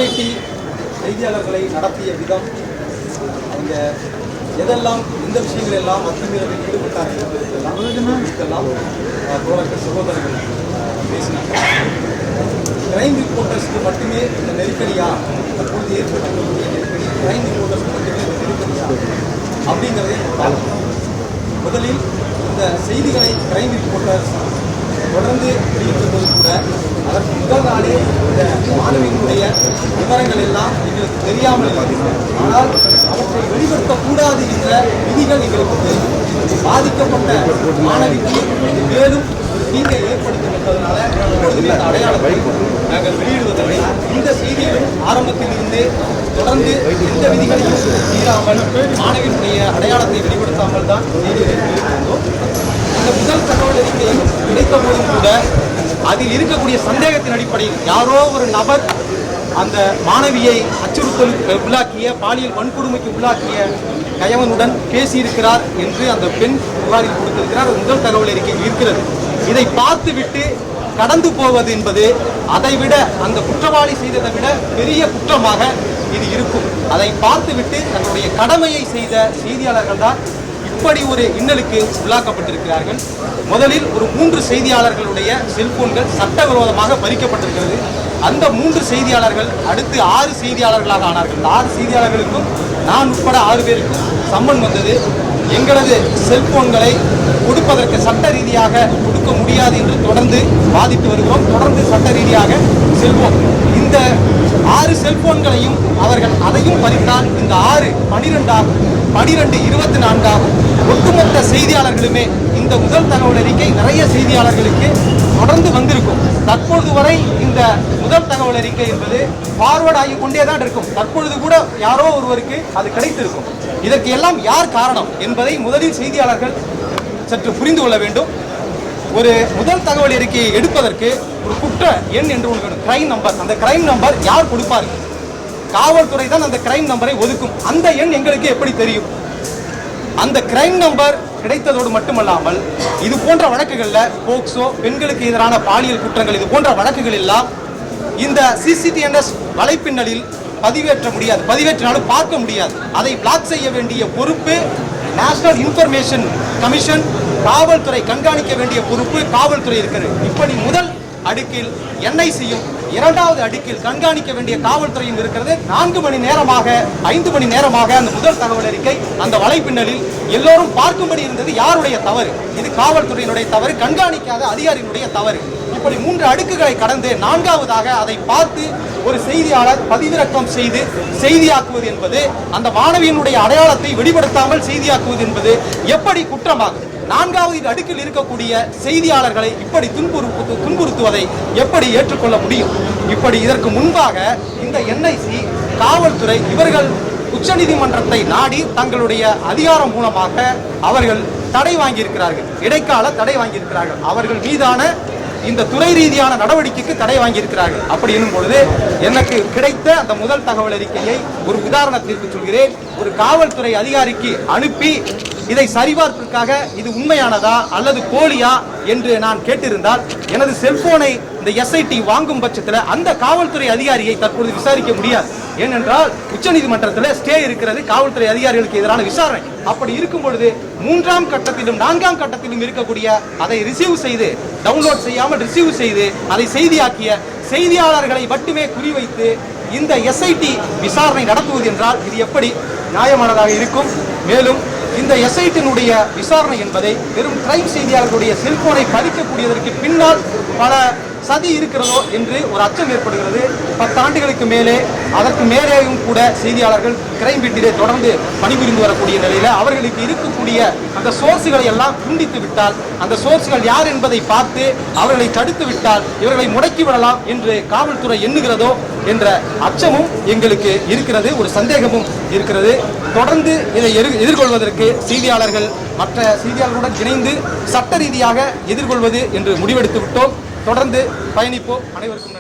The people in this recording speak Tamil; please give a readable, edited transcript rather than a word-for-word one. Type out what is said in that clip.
எஸ்ஐடி செய்தியாளர்களை நடத்திய விதம், அவங்க எதெல்லாம் எந்த விஷயங்கள் எல்லாம் அத்துமீறலில் ஈடுபட்டார்கள் என்பதற்கெல்லாம் தோழர்கள் சகோதரர்கள் பேசினாங்க. கிரைம் ரிப்போர்ட்டர்ஸ்க்கு மட்டுமே இந்த நெருக்கடியா, தற்போது ஏற்பட்டிருக்கக்கூடிய நெருக்கடி கிரைம் ரிப்போர்ட்டர்ஸ்க்கு மட்டுமே இந்த நெருக்கடியா அப்படிங்கிறதை பார்க்கணும். முதலில் இந்த செய்திகளை கிரைம் ரிப்போர்ட்டர்ஸ் தொடர்ந்து வெளியிட்டிருந்தது கூட அதற்கு முதல் நாளே இந்த மாணவியினுடைய விவரங்கள் எல்லாம் எங்களுக்கு தெரியாமல் இருந்தது. ஆனால் அவற்றை வெளிப்படுத்தக்கூடாது என்ற விதிகள் எங்களுக்கு தெரியும். பாதிக்கப்பட்ட மாணவிக்கு மேலும் தீங்கை ஏற்படுத்தும் என்பதனால இந்த அடையாளத்தை நாங்கள் வெளியிடுவதில்லை. இந்த செய்திகளும் ஆரம்பத்தில் இருந்தே தொடர்ந்து எந்த விதிகளையும் மீறாமல் மாணவியினுடைய அடையாளத்தை வெளிப்படுத்தாமல் தான் செய்திகளை வெளியிட்டிருந்தோம். இந்த முதல் தகவல் அறிக்கை கிடைத்த போதும் கூட அதில் இருக்கக்கூடிய சந்தேகத்தின் அடிப்படையில் யாரோ ஒரு நபர் அந்த மாணவியை அச்சுறுத்தலுக்கு உள்ளாக்கிய, பாலியல் வன்கொடுமைக்கு உள்ளாக்கிய கயவனுடன் பேசியிருக்கிறார் என்று அந்த பெண் புகாரில் கொடுத்திருக்கிறார். முதல் தகவல் அறிக்கை இருக்கிறது. இதை பார்த்துவிட்டு கடந்து போவது என்பது அதைவிட, அந்த குற்றவாளி செய்ததை விட பெரிய குற்றமாக இது இருக்கும். அதை பார்த்துவிட்டு தன்னுடைய கடமையை செய்த செய்தியாளர்கள் தான் இப்படி ஒரு இன்னலுக்கு உள்ளாக்கப்பட்டிருக்கிறார்கள். முதலில் ஒரு 3 செய்தியாளர்களுடைய செல்போன்கள் சட்டவிரோதமாக பறிக்கப்பட்டிருக்கிறது. அந்த 3 செய்தியாளர்கள் அடுத்து 6 செய்தியாளர்களாக ஆனார்கள். இந்த 6 செய்தியாளர்களுக்கும் நான் உட்பட 6 பேருக்கும் சம்மன் வந்தது. எங்களது செல்போன்களை கொடுப்பதற்கு சட்ட ரீதியாக கொடுக்க முடியாது என்று தொடர்ந்து வாதிட்டு வருகிறோம். தொடர்ந்து சட்ட ரீதியாக செல்வோம். இந்த 6 செல்போன்களையும் அவர்கள் அதையும் பறித்தால் இந்த 6 12 ஆகும். 12 24 ஆகும். ஒட்டுமொத்த செய்தியாளர்களுமே இந்த முதல் தகவல் அறிக்கை நிறைய செய்தியாளர்களுக்கு தொடர்ந்து வந்திருக்கும். தற்பொழுது வரை இந்த முதல் தகவல் அறிக்கை என்பது ஃபார்வர்ட் ஆகி கொண்டே தான் இருக்கும். தற்பொழுது கூட யாரோ ஒருவருக்கு அது கிடைத்திருக்கும். இதற்கு எல்லாம் யார் காரணம் என்பதை முதலில் செய்தியாளர்கள் சற்று புரிந்து கொள்ள வேண்டும். ஒரு முதல் தகவல் அறிக்கையை எடுப்பதற்கு ஒரு குற்ற எண் என்று ஒன்று, கிரைம் நம்பர். அந்த கிரைம் நம்பர் யார் கொடுப்பார்கள்? காவல்துறை தான் அந்த கிரைம் நம்பரை ஒதுக்கும். அந்த எண் எங்களுக்கு எப்படி தெரியும்? அந்த கிரைம் நம்பர் கிடைத்ததோடு மட்டுமல்லாமல் இது போன்ற வழக்குகளில் போக்சோ, பெண்களுக்கு எதிரான பாலியல் குற்றங்கள், இது போன்ற வழக்குகள் எல்லாம் இந்த CCTNS வலைப்பின்னலில் பதிவேற்ற முடியாது. பதிவேற்றினாலும் பார்க்க முடியாது. அதை பிளாக் செய்ய வேண்டிய பொறுப்பு நேஷனல் இன்ஃபர்மேஷன் கமிஷன், காவல்துறை கண்காணிக்க வேண்டிய பொறுப்பு காவல்துறை இருக்கிறது. இப்படி முதல் அடுக்கில் NICயும், இரண்டாவது அடுக்கில் கண்காணிக்க வேண்டிய காவல்துறையும் இருக்கிறது. 4 மணி நேரமாக 5 மணி நேரமாக அந்த முதல் தகவல் அறிக்கை அந்த வலைப்பின்னலில் எல்லோரும் பார்க்கும்படி இருந்தது. யாருடைய தவறு? இது காவல்துறையினுடைய தவறு, கண்காணிக்காத அதிகாரியினுடைய தவறு. இப்படி 3 அடுக்குகளை கடந்து 4வதாக அதை பார்த்து ஒரு செய்தியாளர் பதிவிறக்கம் செய்து செய்தியாக்குவது என்பது, அந்த மாணவியினுடைய அடையாளத்தை வெளிப்படுத்தாமல் செய்தியாக்குவது என்பது எப்படி குற்றமாகும்? 4வது அடுக்கில் இருக்கக்கூடிய செய்தியாளர்களை இப்படி துன்புறுத்துவதை எப்படி ஏற்றுக்கொள்ள முடியும்? இப்படி இதற்கு முன்பாக இந்த NIC, காவல்துறை இவர்கள் உச்சநீதிமன்றத்தை நாடி தங்களுடைய அதிகாரம் மூலமாக அவர்கள் தடை வாங்கியிருக்கிறார்கள். இடைக்கால தடை வாங்கியிருக்கிறார்கள். அவர்கள் மீதான இந்த துறை ரீதியான நடவடிக்கைக்கு தடை வாங்கியிருக்கிறார்கள். அப்படி எனும் பொழுது எனக்கு கிடைத்த அந்த முதல் தகவல் அறிக்கையை ஒரு உதாரணத்திற்கு சொல்கிறேன். ஒரு காவல்துறை அதிகாரிக்கு அனுப்பி இதை சரிபார்ப்பிற்காக இது உண்மையானதா அல்லது போலியா என்று நான் கேட்டிருந்தால் எனது செல்போனை இந்த SIT வாங்கும் பட்சத்தில் அந்த காவல்துறை அதிகாரியை தற்பொழுது விசாரிக்க முடியாது. ஏனென்றால் உச்சநீதிமன்றத்தில் ஸ்டே இருக்கிறது காவல்துறை அதிகாரிகளுக்கு எதிரான விசாரணை. அப்படி இருக்கும் பொழுது 3ஆம் கட்டத்திலும் 4ஆம் கட்டத்திலும் இருக்கக்கூடிய அதை ரிசீவ் செய்து, டவுன்லோட் செய்யாமல் ரிசீவ் செய்து அதை செய்தியாக்கிய செய்தியாளர்களை மட்டுமே குறிவைத்து இந்த SIT விசாரணை நடத்துவது என்றால் இது எப்படி நியாயமானதாக இருக்கும்? மேலும் இந்த SIT-னுடைய விசாரணை என்பதை வெறும் கிரைம் செய்தியாளர்களுடைய செல்போனை பறிக்கக்கூடியதற்கு பின்னால் பல சதி இருக்கிறதோ என்று ஒரு அச்சம் ஏற்படுகிறது. 10 ஆண்டுகளுக்கு மேலே அதற்கு மேலேயும் கூட செய்தியாளர்கள் கிரைம் பீட்டிலே தொடர்ந்து பணிபுரிந்து வரக்கூடிய நிலையில் அவர்களுக்கு இருக்கக்கூடிய அந்த சோர்ஸுகளை எல்லாம் துண்டித்து விட்டால், அந்த சோர்ஸ்கள் யார் என்பதை பார்த்து அவர்களை தடுத்து விட்டால் இவர்களை முடக்கி விடலாம் என்று காவல்துறை எண்ணுகிறதோ என்ற அச்சமும் எங்களுக்கு இருக்கிறது, ஒரு சந்தேகமும் இருக்கிறது. தொடர்ந்து இதை எதிர்கொள்வதற்கு செய்தியாளர்கள் மற்ற செய்தியாளர்களுடன் இணைந்து சட்ட ரீதியாக எதிர்கொள்வது என்று முடிவெடுத்து விட்டோம். தொடர்ந்து பயணிப்போம். அனைவருக்கும்